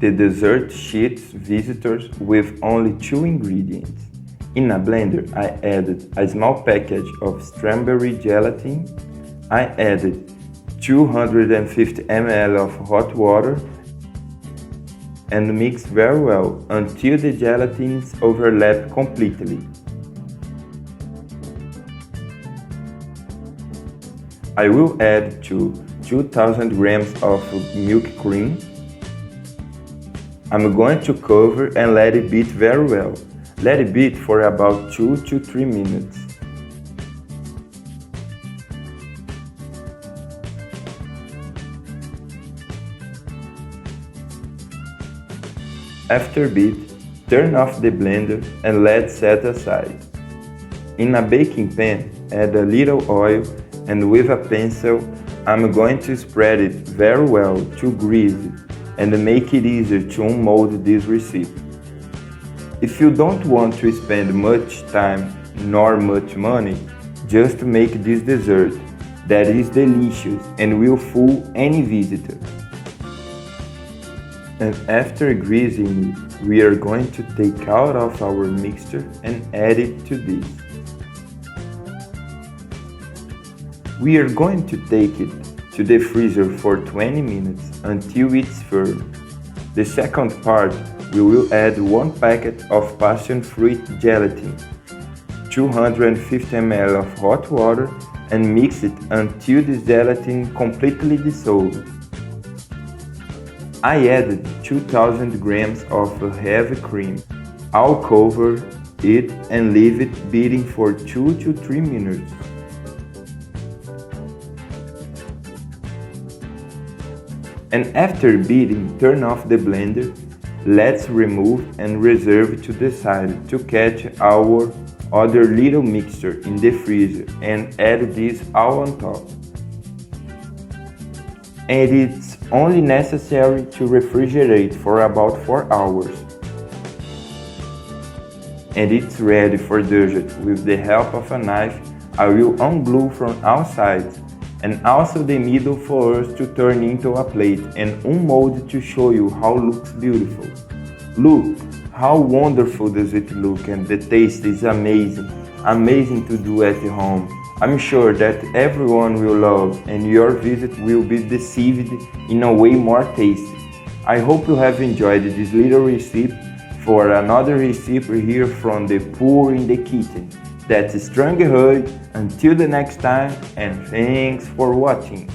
The dessert cheats visitors with only 2 ingredients. In a blender, I added a small package of strawberry gelatin. I added 250 ml of hot water and mix very well until the gelatins overlap completely. I will add 2000 grams of milk cream. I'm going to cover and let it beat very well. Let it beat for about 2 to 3 minutes. After beat, turn off the blender and let set aside. In a baking pan, add a little oil and with a pencil, I'm going to spread it very well to grease it and make it easier to unmold this recipe. If you don't want to spend much time nor much money, just make this dessert that is delicious and will fool any visitor. And after greasing it, we are going to take out of our mixture and add it to this. We are going to take it to the freezer for 20 minutes until it's firm. The second part, we will add 1 packet of passion fruit gelatin, 250 ml of hot water and mix it until the gelatin completely dissolves. I added 2000 grams of heavy cream. I'll cover it and leave it beating for 2 to 3 minutes. And after beating, turn off the blender. Let's remove and reserve to the side to catch our other little mixture in the freezer and add this all on top. And it's only necessary to refrigerate for about 4 hours. And it's ready for dessert. With the help of a knife, I will unglue from all sides and also the middle for us to turn into a plate and unmold to show you how it looks beautiful. Look how wonderful does it look, and the taste is amazing. Amazing to do at home. I'm sure that everyone will love and your visit will be deceived in a way more tasty. I hope you have enjoyed this little recipe. For another recipe here from the Pour in the Kitchen. That's Strong Hug. Until the next time, and thanks for watching.